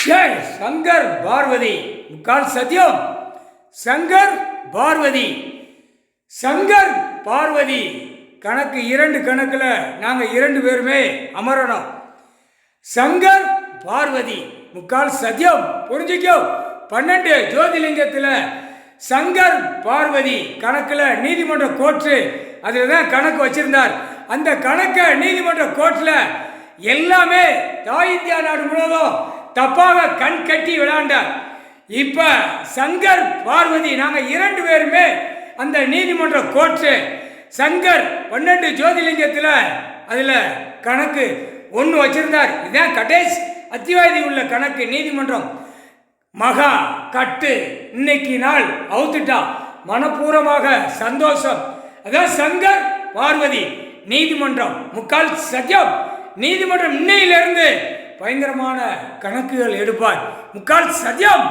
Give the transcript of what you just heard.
ஜெய் சங்கர் பார்வதி. முக்கால் சத்தியம். சங்கர் பார்வதி. சங்கர் பார்வதி கணக்கு 2 கணக்கில் நாங்கள் 2 பேருமே அமரணும். சங்கர் பார்வதி முக்கால் சத்தியம். புரிஞ்சுக்கோ. 12 ஜோதிலிங்கத்தில் சங்கர் பார்வதி கணக்கில் நீதிமன்ற கோர்ட்டு அதில் தான் கணக்கு வச்சிருந்தார். அந்த கணக்கை நீதிமன்ற கோர்ட்டில் எல்லாமே தாய் இந்தியா நாடு முழுவதும் தப்பாக கண் கட்டி விளையாண்டார். இப்போ சங்கர் பார்வதி நாங்கள் 2 பேருமே அந்த நீதிமன்ற கோர்ட்டு சங்கர் 12 ஜோதிலிங்கத்தில் அதில் கணக்கு 1 வச்சிருந்தார். இதுதான் கடைசி அத்திவாதி உள்ள கணக்கு. நீதிமன்றம் மகா கட்டு இன்னைக்கு நாள் அவுத்துட்டா. மனப்பூர்வமாக சந்தோஷம். அதான் சங்கர் பார்வதி நீதிமன்றம் முக்கால் சத்தியம். நீதிமன்றம் இன்னையிலிருந்து பயங்கரமான கணக்குகள் எடுப்பார். முக்கால் சத்தியம்.